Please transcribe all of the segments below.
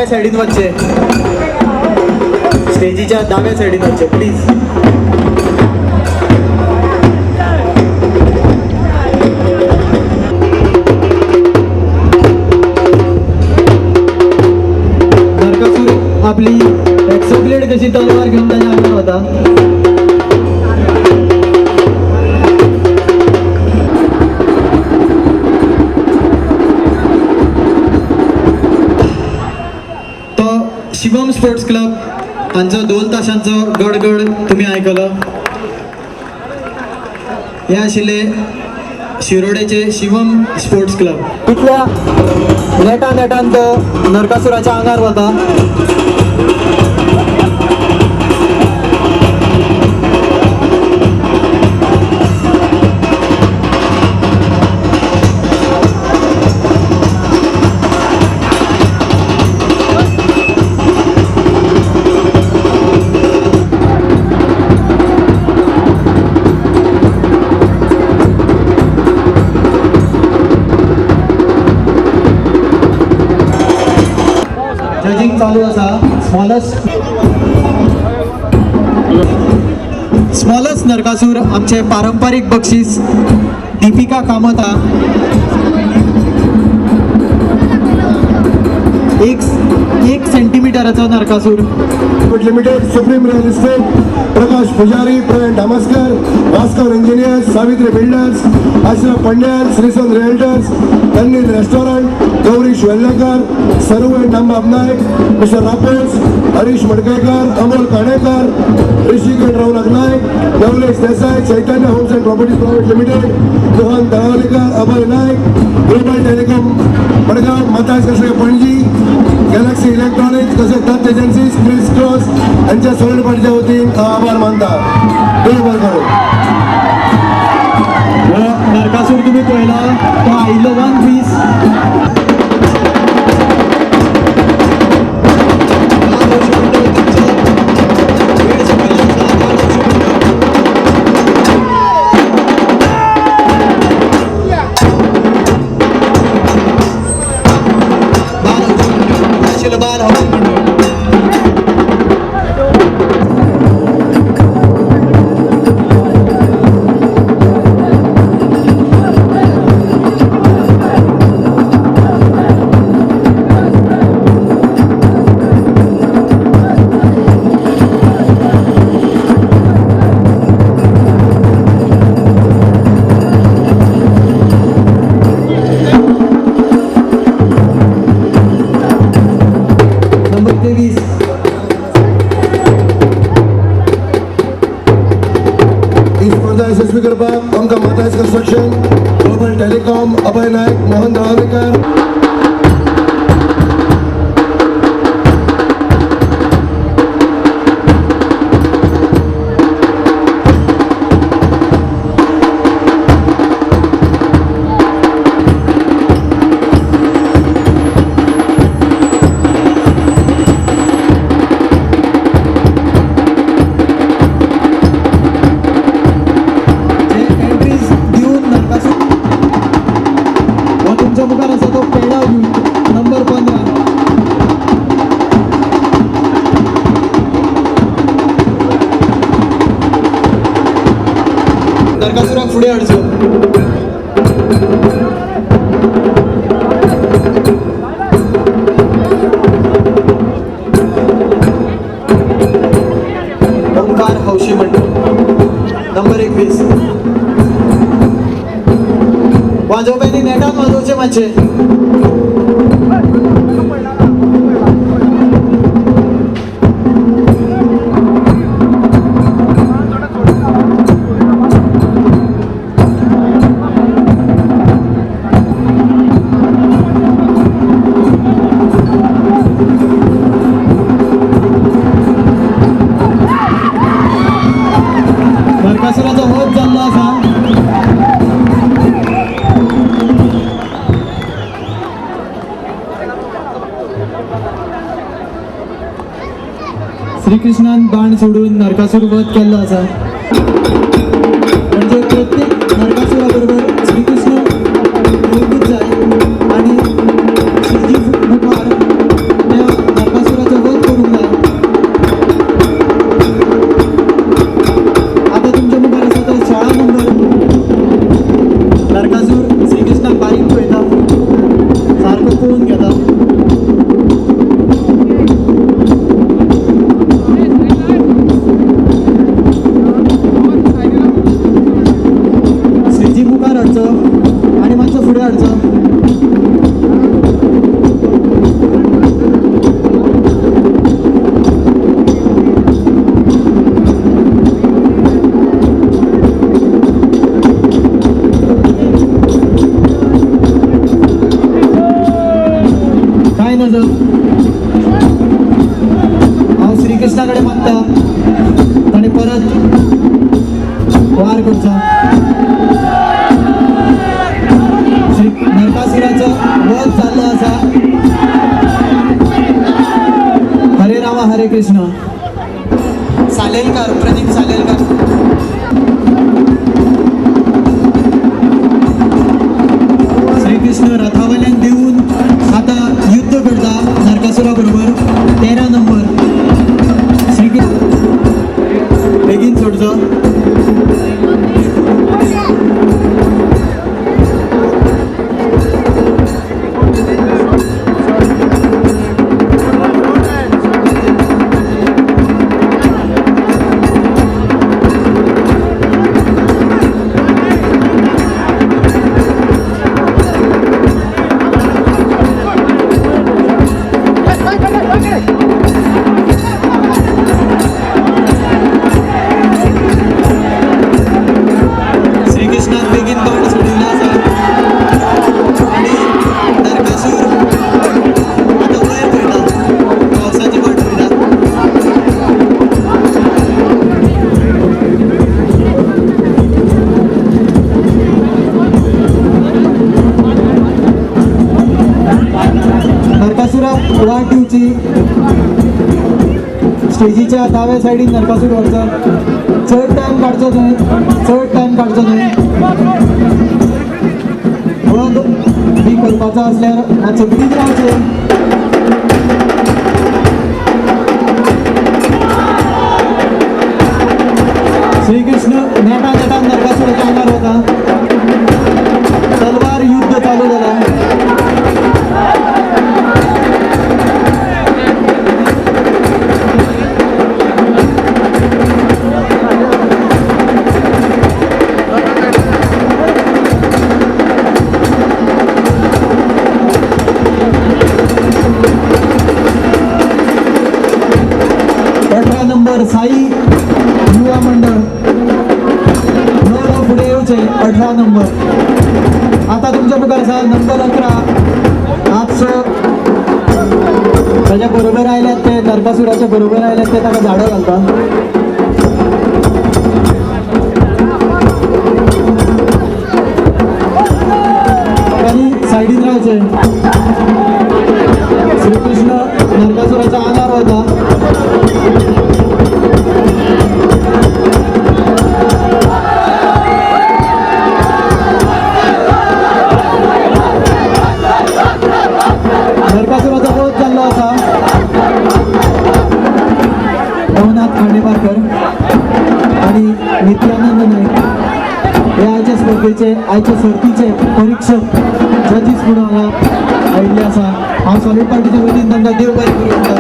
डाव्या साईडीन वच्चे, स्टेजीच्या डाव्या साईडीन वच्चे प्लीज. नरकासूर आपली एक्सोब्लेड कशी तलवार घेऊन त्याच्या अंगावर होता. शिवम स्पोर्ट्स क्लब हांचो 2 तासांचो गडगड तुम्ही आयकलो. हे आशिल्ले शिरोडेचे शिवम स्पोर्ट्स क्लब. इतल्या नेटान तो नरकासुराच्या आंगार वता. जजिंग चालू असा. स्मॉलस्ट नरकासूर आमचे पारंपरिक बक्षीस दीपिका कामता 1 सेंटीमीटरचा Narakasur. Limited supreme real estate Prakash Pujari, Praveen Dhamaskar, Bhaskar engineers, Savitri builders, Ashraf Pandyal, Sreesanth realtors, Tanneer restaurant, Gaurish Vellekar, सर्व नामबाब Naik, mister Rapose, Harish Madkekar, Amol Kanekar, Rishikesh Raunak Naik, Navlesh Desai, Chaitanya homes and properties private limited, Mohan Dahavlekar, Abhay Naik, global telecom Margao, मताज कसे पणजी, गॅलेक्सी इलेक्ट्रॉनिक्स तसेच दत्त एजन्सीज, क्रिस क्रॉस यांच्या सगळ्या पार्टीच्या वतीन आभार मानतात. नरकासूर तुम्ही पहिला तो आईलो 1 पीस. यशस्वी करपाक आमकां मताज कन्स्ट्रक्शन, ग्लोबल टेलिकॉम, अभय नायक, मोहन दहावलेकर, नंबर 15. नरकासुराक फुडें हाडचो. ओंकार हौशी मंडळ नंबर 21. वाजोवप्यांनी नेटान वाजोवचे मातशे. नरकासुराचो वध जाल्लो आसा. श्रीकृष्णान बाण सोडून नरकासूर वध केल्लो आसा. म्हणजे प्रत्येक नरकासुरा बरोबर श्रीकृष्ण योगीत जाय आणि श्रीजी मुखार त्या हरे कृष्ण. सालेलकर, प्रदीप सालेलकर. श्रीकृष्ण रथावल्यान देऊन आता युद्ध करता नरकासुरा बरोबर 13 नंबर. श्रीकृष्ण बेगीन सोडचो. श्रीकृष्णात बेगीन तोंड सोडिल्लें आसा आनी नरकासूर आतां वयर पळयता, पावसाची वाट पळयता. नरकासुराक वाट दिवची. स्टेजीच्या दाव्या सायडीन नरकासूर वचो. चड टायम काडचो न्हय, चड टायम काडचो न्हय. वध बी करपाचो आसल्यार मातशें बेगीन रावचें. श्रीकृष्ण नेटान नेटान नरकासुराच्या आंगार वता. तलवार युद्ध चालू जालां. नंबर साई युवा मंडळ पुढे येऊचे. 18 नंबर. आता तुमच्या मुखार आसा नंबर 11. आजचो ताच्या बरोबर आयल्यात ते नरकासुराच्या बरोबर आयल्यात ते ताका झाडो घालता. आणि सायडीन रावचे. श्रीकृष्ण नरकासुराच्या आंगार वता. नरकासुराचा वध चाललो आसा. भवनाथ खांडेपारकर आणि नित्यानंद नाईक हे आयच्या स्पर्धेचे आयच्या सर्तीचे परीक्षक जजीस म्हणून हांगा आयिल्ले आसा. हांव सॉलिड पार्टीच्या वतीन तांकां देव बरें करूं म्हणटा.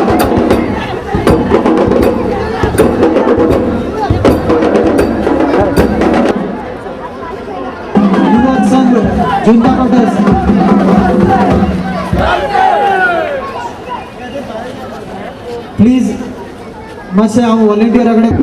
युवक संघ जुंता कॉटर्स. प्लीज मातशें हांव वॉलंटियरा कडेन